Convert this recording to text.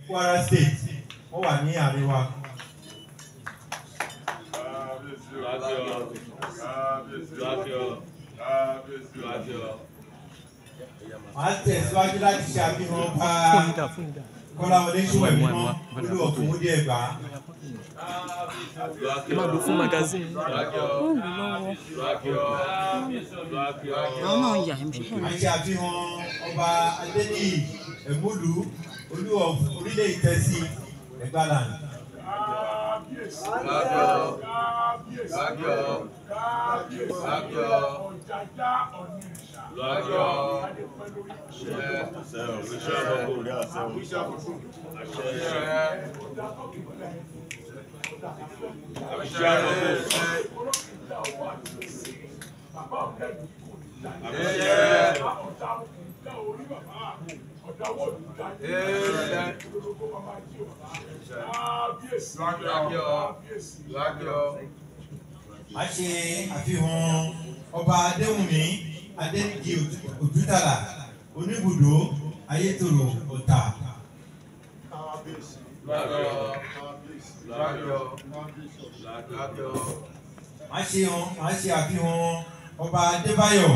Kwara State wọ́n wà ní àríwá. Màá tẹ̀síwájú láti ṣe àfihàn ọba Kọ́láwọlé Ṣówẹ̀mímọ́ olú Ọ̀túnmúdí Ẹ̀gbá. Má lò fún magazine. Àwọn náà yà ẹ́ Màá ṣe àfihàn ọba Adéníyì Ẹ̀múlú olú orílẹ̀ Ìtẹ́sí Ẹ̀gbáland. A ṣe àfihàn ọba Adéwùmí Adéníjì Òdútàlà oníbùdó Ayétòrò Ọ̀tà. A ṣe àfihàn ọba Adébáyọ̀